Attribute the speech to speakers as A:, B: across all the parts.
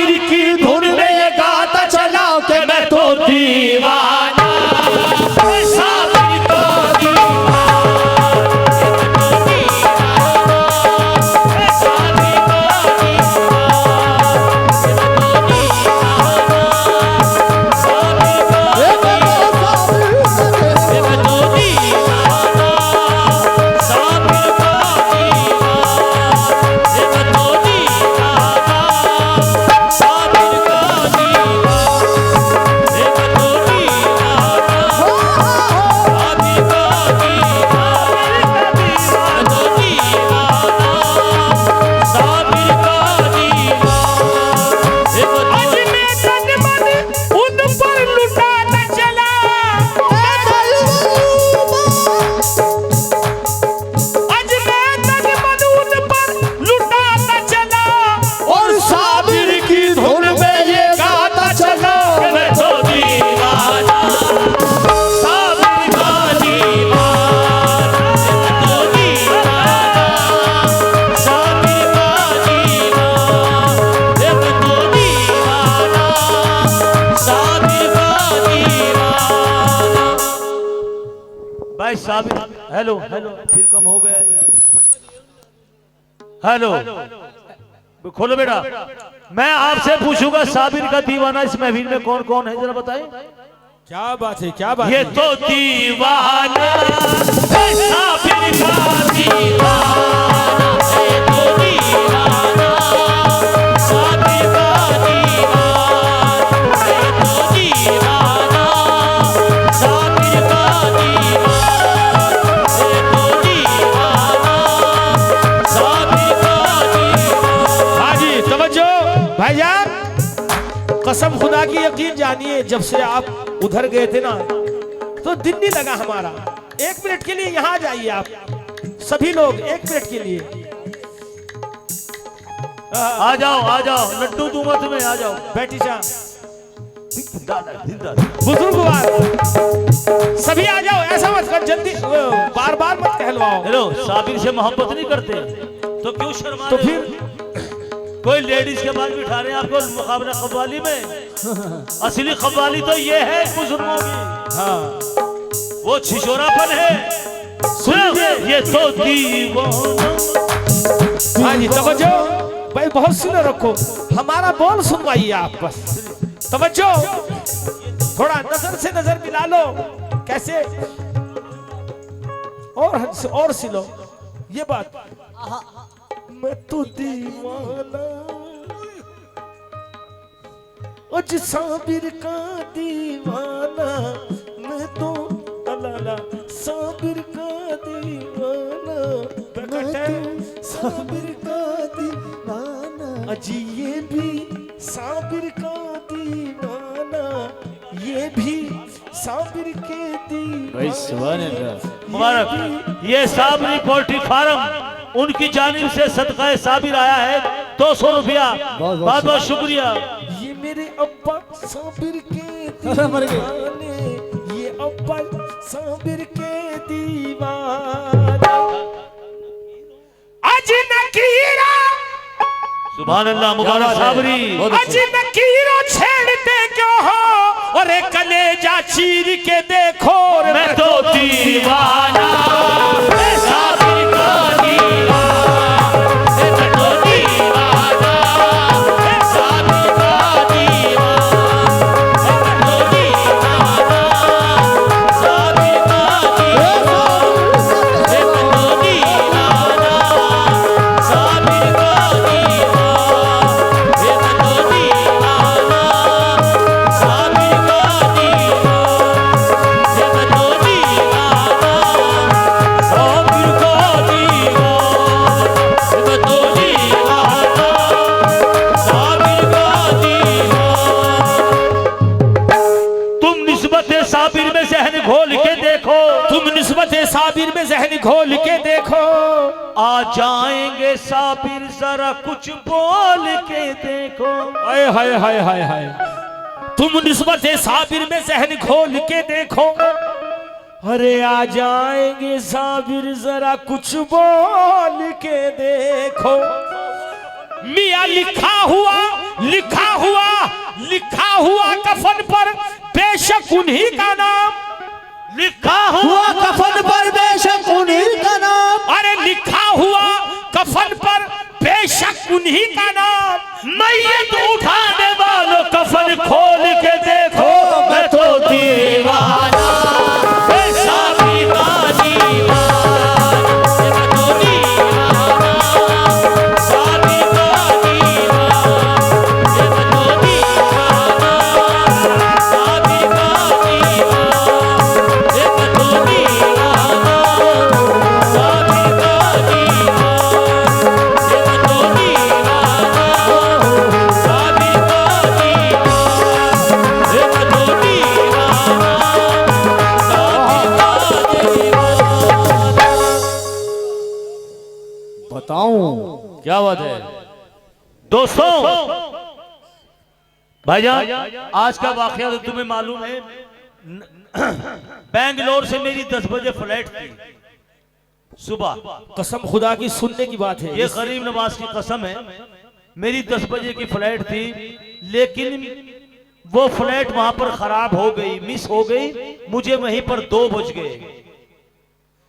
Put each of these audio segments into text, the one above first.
A: साबिर की धुन में ये गाता चला कि मैं तो दीवाना, साबिर का दीवाना, साबिर का साबिर। हेलो हेलो फिर कम हो गया। हेलो खोलो बेटा। मैं आपसे पूछूंगा साबिर का दीवाना इस महफिल में कौन कौन है, जरा बताएं।
B: क्या बात है, क्या बात
A: ये
B: है?
A: तो दीवाना साबिर का दीवाना, ये तो दीवाना साबिर का दीवाना, ये तो दीवाना साबिर का दीवाना, ये तो दीवाना साबिर का दीवाना।
B: हाजी तवज्जो भाईजान, कसम खुदा की यकीन जानिए, जब से आप उधर गए थे ना तो दिन नहीं लगा हमारा। 1 मिनट के लिए यहाँ जाइए आप सभी लोग, 1 मिनट के लिए
A: आ जाओ लड्डू दूंगा तुम्हें, आ जाओ।
B: बैठी जा बुजुर्गवार, सभी आ जाओ, ऐसा मत कर, जल्दी बार बार मत कहलवाओ।
A: हेलो साबिर से मोहब्बत नहीं करते तो क्यों शर्मा
B: तो
A: रहे
B: फिर
A: हो? कोई लेडीज के बाल बिठा रहे हैं आपको मुकाबला कव्वाली में। असली कव्वाली तो ये है बुजुर्गों की,
B: हाँ
A: वो छिछोरापन है। सुनिए ये तो दीवाना।
B: हाँ जी तवज्जो भाई, बहुत सुने रखो, हमारा बोल सुनवाइए आप बस। तवज्जो, थोड़ा नजर से नजर मिला लो, कैसे और सिलो ये बात। मैं तो दीवाना आज साबिर का दीवाना, मैं तो अलाला साबिर का दीवाना, साबिर का दीवाना, अजी ये भी साबिर का दीवाना, ये भी साबिर के दीवाना।
A: मुबारक। ये साबरी पोल्ट्री फार्म उनकी जानिब से सदका साबिर आया है 200 रुपया। बहुत बहुत शुक्रिया।
B: ये मेरे अब्बा साबिर के दीवाने, ये अब्बा साबिर के दीवाना। अज नकीरा
A: सुभान अल्लाह, मुबारक साबरी।
B: अज नकीरो छेड़ते क्यों हो, और कलेजा चीर के देखो,
A: मैं तो दीवाना साबिर का दीवाना, मैं तो दीवाना साबिर का दीवाना, मैं तो दीवाना साबिर का दीवाना, मैं तो दीवाना साबिर का दीवाना, मैं तो दीवाना साबिर का दीवाना, मैं तो दीवाना साबिर का दीवाना, मैं तो दीवाना साबिर का दीवाना। तुम निस्बत साबिर में ज़हन घोल के देखो,
B: तुम निस्बत साबिर में ज़हन घोल के देखो,
A: आ जाएंगे साबिर जरा कुछ बोल के देखो।
B: हाय हाय हाय हाय हाय, तुम निस्बत साबिर में ज़हन घोल के देखो, अरे आ जाएंगे साबिर जरा कुछ बोल के देखो। मियां लिखा हुआ लिखा हुआ कफन पर बेशक उन्हीं का नाम,
A: लिखा हुआ
C: कफन पर बेशक उन्हीं का नाम,
B: अरे लिखा हुआ कफन पर बेशक उन्हीं का नाम।
A: मैयत उठाने वालों कफन खोल के देखो, मैं तो दीवाना साबरी का दीवाना, मैं तो दीवाना साबरी का दीवाना, मैं तो दीवाना साबरी का दीवाना, मैं तो दीवाना साबरी का
C: बताऊं
A: क्या बात है दोस्तों। भाईजान आज का वाकया तो तुम्हें मालूम है, बेंगलोर से मेरी 10 बजे फ्लाइट थी सुबह।
B: कसम खुदा की सुनने की बात है,
A: ये गरीब नवाज की कसम है, मेरी 10 बजे की फ्लाइट थी, लेकिन वो फ्लाइट वहां पर खराब हो गई, मिस हो गई। मुझे वहीं पर 2 बज गए।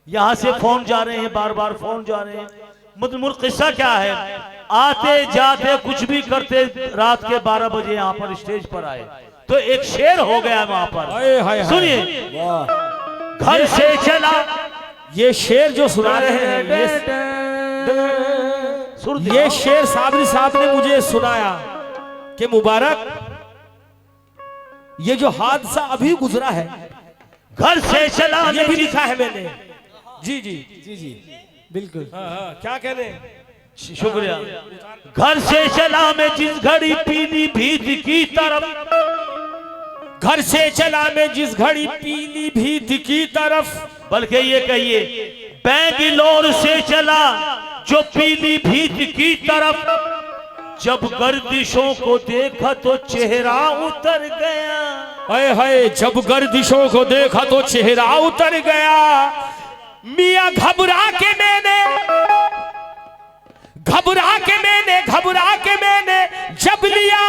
A: यहां से फोन जा रहे हैं, बार बार फोन जा रहे हैं। मतलब किस्सा क्या है, आते जाते कुछ भी करते रात के 12 बजे यहाँ पर स्टेज पर आए तो एक शेर हो गया वहां पर। सुनिए, घर से चला,
B: ये शेर जो सुना रहे हैं ये शेर साबरी साहब ने मुझे सुनाया कि मुबारक, ये जो हादसा अभी गुजरा है,
A: घर से चला,
B: ये भी लिखा है मैंने। जी जी
C: जी जी बिल्कुल।
B: क्या कहने,
A: शुक्रिया। घर से चला मैं जिस घड़ी पीली भीत की तरफ,
B: घर से चला मैं जिस घड़ी पीली भीत की तरफ,
A: बल्कि ये कहिए बेंगलोर से चला जो पीली भीत की तरफ, जब गर्दिशों को देखा तो चेहरा उतर गया।
B: हाय हाय, जब गर्दिशों को देखा तो चेहरा उतर गया। मियां घबरा के मैंने जब लिया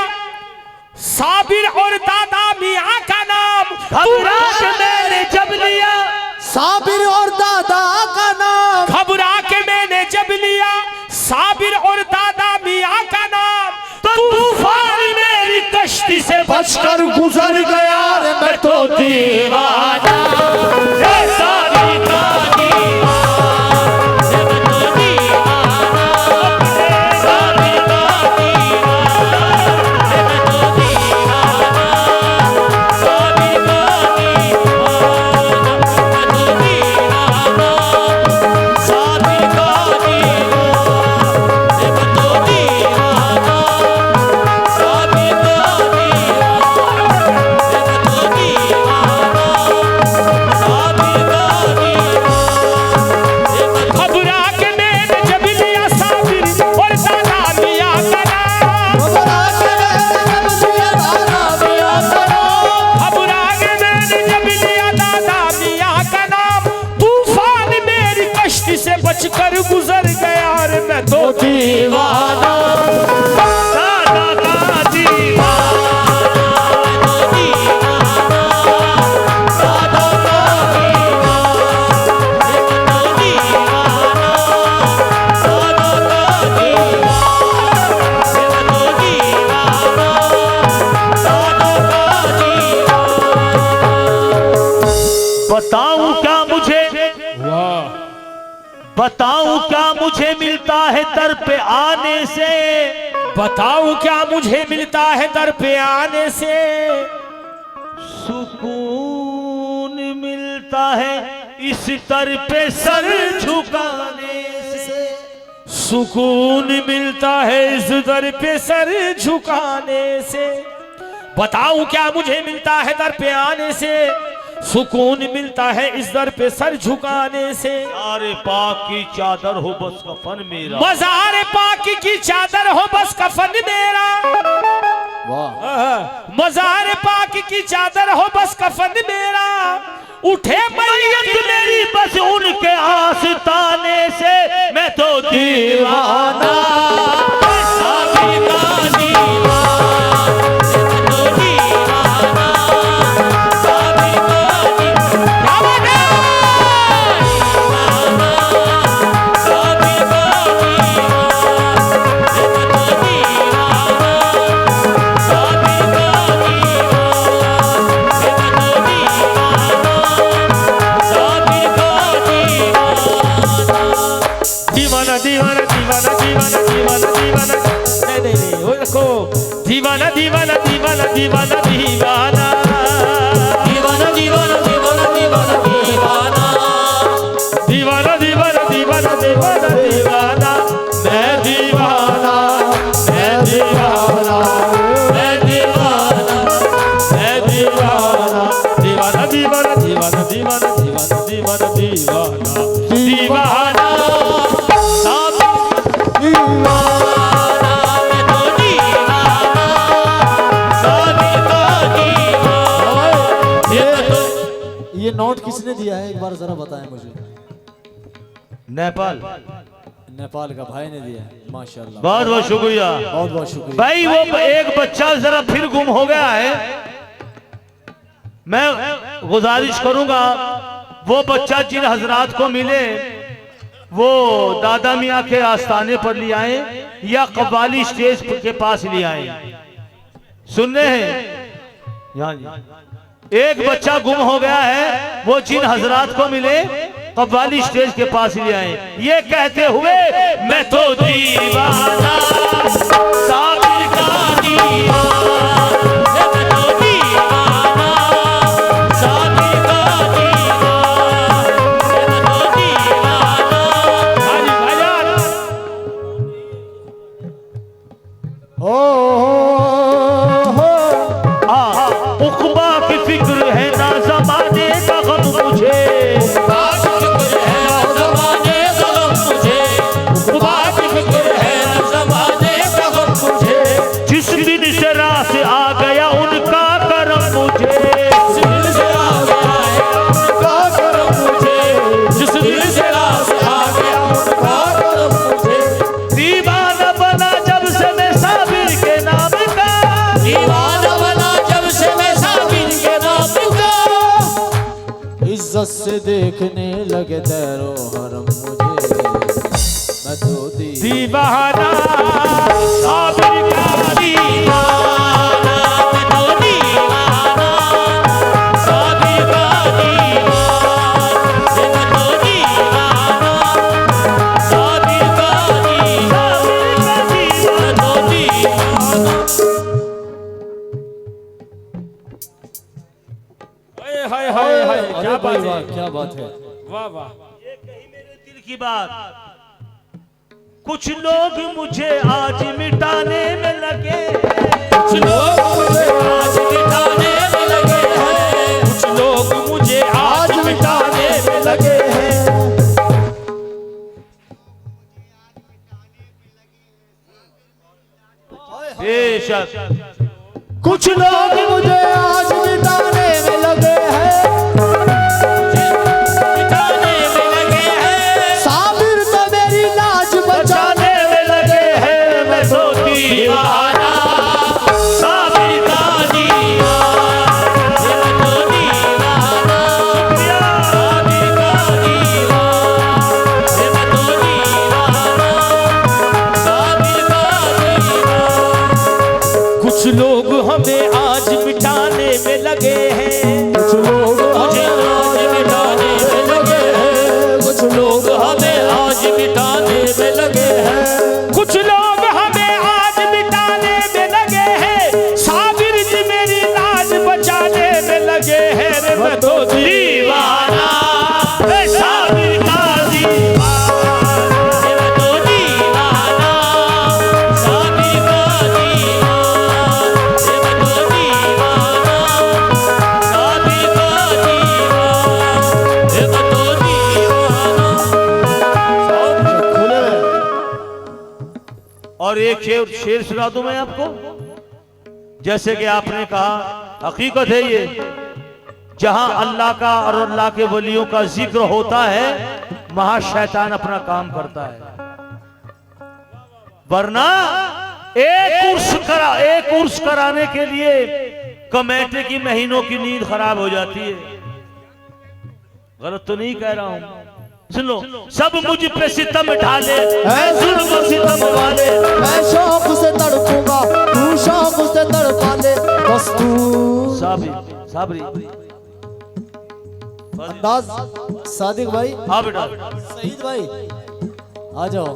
B: साबिर और दादा मियां का नाम,
A: घबरा के मैंने जब लिया
C: साबिर और दादा का नाम,
B: घबरा के मैंने जब लिया साबिर और दादा मियां का नाम,
A: तो तूफान मेरी कश्ती से
C: बचकर गुजर गया रे मैं तो
A: दीवाना साबरी का
B: बचकर गुजर गया रे मैं तो
C: दीवाना,
A: दादा का दीवाना, दादा का दीवाना, बताऊं क्या मुझे मिलता है दर पे आने से,
B: बताऊं क्या मुझे मिलता है दर पे आने से,
A: सुकून मिलता है इस दर पे सर झुकाने से,
B: सुकून मिलता है इस दर पे सर झुकाने से। बताऊं क्या मुझे मिलता है दर पे आने से, सुकून मिलता है इस दर पे सर झुकाने से।
A: मज़ार पाक की चादर हो बस कफन मेरा,
B: मज़ार पाक की चादर हो बस कफन मेरा, मज़ार पाक की चादर हो बस कफन मेरा, उठे मैयत
A: मेरी बस उनके आस्ताने से, मैं तो दीवाना साबरी का दीवाना।
B: दीवाना दीवाना दीवाना दीवाना दीवाना दीवाना नहीं नहीं नहीं वो देखो दीवाना दीवाना दीवाना दीवाना दीवाना
C: दीवाना दीवाना दीवाना दीवाना दीवाना
B: दीवाना दीवाना दीवाना दीवाना दीवाना मैं दीवाना मैं दीवाना मैं दीवाना मैं दीवाना दीवाना दीवाना दीवाना दीवाना दीवाना दीवाना दीवाना दीवाना
C: ये नोट किसने दिया है एक बार जरा बताएं मुझे।
A: नेपाल
C: नेपाल का भाई ने दिया है, माशाल्लाह
A: बहुत बहुत शुक्रिया।
C: बहुत बहुत शुक्रिया
A: भाई वो एक बच्चा जरा फिर गुम हो गया है, मैं गुजारिश करूंगा वो बच्चा जिन हजरात को मिले वो दादा मियाँ के आस्थाने पर ले आए या कव्वाली स्टेज के पास ले आए। सुनने हैं यहाँ जी। एक बच्चा गुम हो गया है, वो जिन हजरात को मिले कव्वाली स्टेज के पास ले आए, ये कहते हुए मैं तो दीवाना साबिर का दीवाना, मैं तो दीवाना साबिर का दीवाना, मैं तो दीवाना। हाजी भाईजान उक़बा की फिक्र है ना ज़माने का गम मुझे, जिस दिन से राह से आ गया उनका करम मुझे, जिस दिन से राह से आ गया उनका करम मुझे, दीवाना बना जब से मैं साबिर के नाम का, दीवाना बना जब से मैं साबिर के नाम का,
C: इज्जत से देखने लगे तैरो हरम मुझे, मैं तो
B: दीवाना साबिर का
A: दीवाना, मैं तो दीवाना साबिर का दीवाना, मैं तो दीवाना साबिर का दीवाना, मैं तो दीवाना।
B: हाय हाय हाय क्या बात है,
C: क्या बात है।
B: वाह वाह।
A: ये कही मेरे दिल की बात, कुछ लोग मुझे आज मिटाने में लगे, कुछ लोग मुझे आज मिटाने में लगे हैं,
B: कुछ लोग मुझे आज मिटाने में लगे हैं,
A: बेशक
C: कुछ लोग मुझे आज मिटाने में लगे हैं,
A: मिटाने में लगे हैं,
C: साबिर तो मेरी लाज बचाने
A: बचाने में लगे हैं, मैं तो दीवाना साबिर का दीवाना, मैं तो दीवाना साबिर का दीवाना, मैं तो दीवाना साबिर का दीवाना।
B: कुछ लोग हमें आज मिटाने में लगे हैं,
C: कुछ लोग
A: मुझे आज मिटाने में लगे हैं,
C: कुछ लोग
A: हमें आज मिटाने में लगे हैं,
B: कुछ लोग हमें आज मिटाने में लगे हैं, साबिर जी मेरी लाज बचाने में लगे हैं, रे मैं तो
A: दीवाना मैं साबिर का दीवाना, मैं तो दीवाना साबिर का दीवाना, मैं तो दीवाना साबिर का दीवाना, मैं तो दीवाना। और एक शेर सुना दूं मैं आपको, जैसे कि आपने कहा हकीकत है ये, जहां अल्लाह का और अल्लाह के वलियों का जिक्र होता है वहां शैतान अपना काम करता है, वरना एक उर्स कराने के लिए कमेटी की महीनों की नींद खराब हो जाती है। गलत तो नहीं कह रहा हूं, सुन लो। सब मुझ पे सितम ढाले, मैं जुल्म सितम वाले,
C: मैं शौक से तड़पूंगा, तू शौक से तड़पा ले, बस तू
A: साबरी
C: अंदाज। सादिक भाई,
A: हाँ बेटा,
C: सईद भाई, आ जाओ।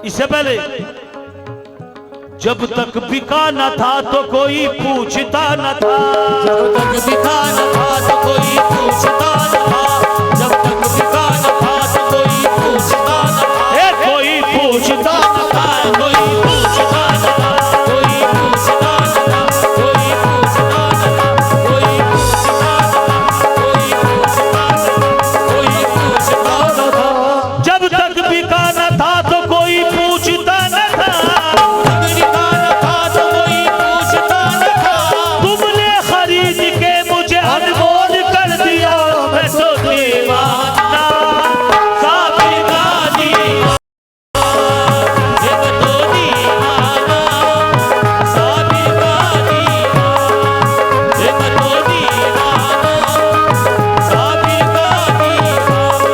A: इससे पहले जब तक बिका न था तो कोई पूछता न था,
C: जब तक बिका न था तो कोई पूछता न था, जब तक बिका न था तो कोई पूछता न था,
A: कोई पूछता
C: न था, कोई पूछता न था, कोई पूछता न था, कोई पूछता न था, कोई पूछता न था, कोई पूछता न था, कोई पूछता न था।
A: जब तक बिका न था तो कोई पूछता न था, तुमने खरीद के मुझे अनमोल कर दिया, मैं तो दीवाना साबिर का दीवाना,
C: मैं तो दीवाना साबिर का दीवाना, मैं तो दीवाना साबिर का दीवाना,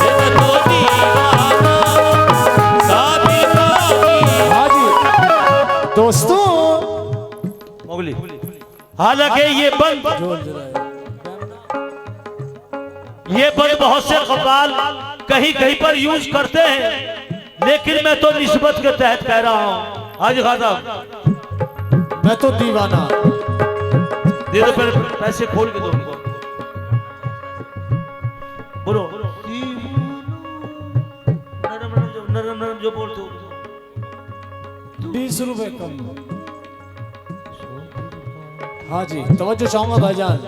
C: मैं तो दीवाना साबिर का दीवाना। दोस्तों
A: मोगली, हालांकि ये बंद बहुत से कव्वाल कहीं कहीं पर यूज करते हैं, लेकिन मैं तो निस्बत के तहत कह रहा हूं। हाजी खासा
C: मैं तो दीवाना,
A: दे दो पैसे खोल के दो उनको, बोलो नरम नरम जो बोलते हो।
C: 20 रुपए कम। हाँ जी, तवज्जो चाहूंगा भाईजान।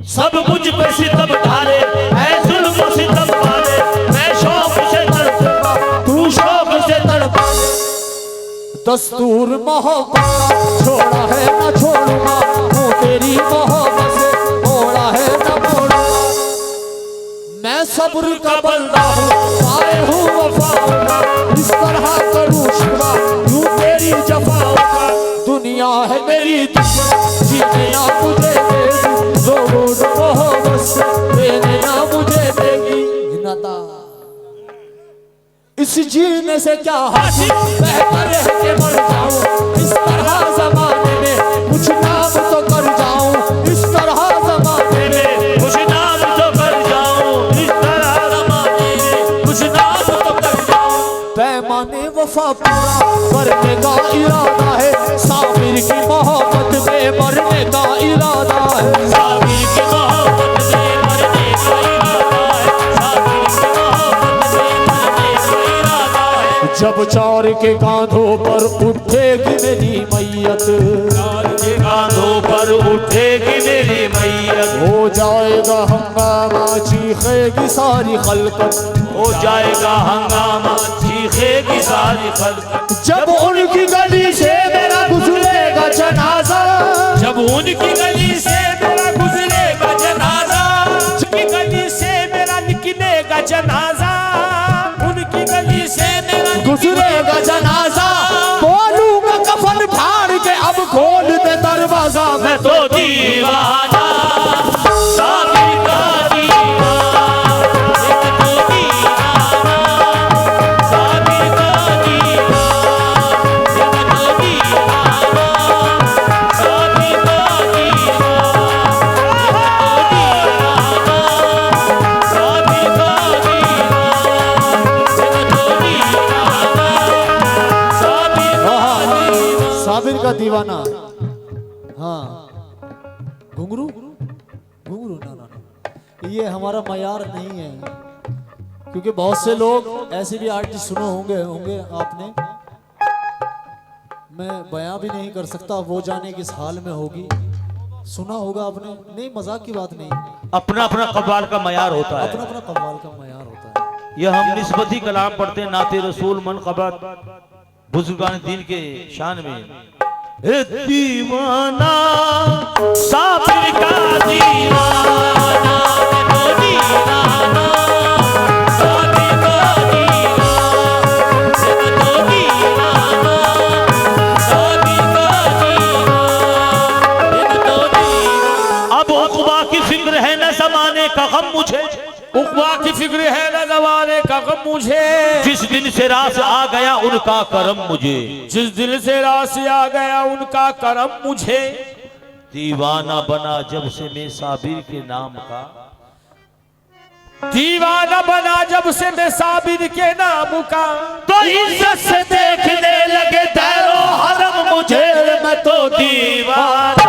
A: सब मुझ पे सितम ढाले, ऐ जुल्म सितम वाले, मैं शौक से तड़पा, तू शौक से तड़पा।
C: दस्तूर मोहब्बत का छोड़ा है ना छोड़ूंगा, हूँ तेरी मोहब्बत से मोड़ा है ना मोड़ूंगा। मैं सब्र का बंदा हूँ, आए हूँ वफाओं का, इस तरह करूँ शिवा यूं तेरी जफाओं का। दुनिया है मेरी दुश्मन, जीने ना मुझे देगी, जोड़ मोहब्बत से देने ना मुझे देगी। नता इस जीने से क्या हासिल, बेहतर है कि मर जाऊं इस तरह जमाने में, कुछ नाम तो कर जाऊं इस तरह जमाने में,
A: कुछ नाम तो कर जाऊं इस तरह
C: जमाने में, कुछ नाम तो कर जाऊं। पैमाने वफा पूरा करने का इरादा है, साबिर की मोहब्बत में मरने का इरादा है, साबिर की मोहब्बत में मरने का इरादा है, साबिर की मोहब्बत में मरने का इरादा है। जब चार के कांधों पर उठेगी मेरी मैयत,
A: चार के कांधों पर उठेगी मेरी मैयत,
C: हो जाएगा हंगामा चीखेगी सारी खलकत,
A: हो जाएगा हंगामा चीखेगी सारी खलकत।
C: जब उनकी गली से मेरा गुजरेगा जनाजा, जब उनकी गली से मेरा गुजरेगा जनाजा, उनकी गली से मेरा निकलेगा जनाजा, उनकी गली से मेरा गुजरेगा जनाजा, बोलूंगा कफन फाड़ के अब खोल दे दरवाजा। मैं तो दीवाना साबिर का दीवाना, मैं तो दीवाना साबिर का दीवाना, मैं तो दीवाना साबिर का दीवाना, मैं तो दीवाना साबिर का दीवाना, साबिर का दीवाना। हाँ, घुंघरू घुंघरू ना ना ना, ये हमारा मयार नहीं है, क्योंकि बहुत से लोग ऐसे भी आर्टिस्ट सुने होंगे आपने, मैं बयां भी नहीं कर सकता, वो जाने किस हाल में होगी, सुना होगा आपने। नहीं, मजाक की बात नहीं,
A: अपना अपना कव्वाल का मयार होता है,
C: अपना अपना कव्वाल का मयार होता है।
A: यह हम निस्बती कलाम पढ़ते हैं, नाते रसूल मनक़बत बुजुर्गान दीन के शान में। ए दीवाना साबिर का दीवाना, मैं तो दीवाना साबिर का दीवाना, मैं तो दीवाना साबिर का दीवाना, मैं तो दीवाना। अब उक़बा की फिक्र है न ज़माने का गम मुझे,
B: उक़बा की फिक्र है न ज़माने का गम मुझे,
A: जिस दिन से रास आ गया उनका करम मुझे,
B: जिस दिल से रास आ गया उनका करम मुझे।
A: दीवाना बना जब से मैं साबिर के नाम का,
B: दीवाना बना जब से मैं साबिर के नाम का,
A: तो इज्जत से देखने लगे दैरो हरम मुझे, मैं तो दीवाना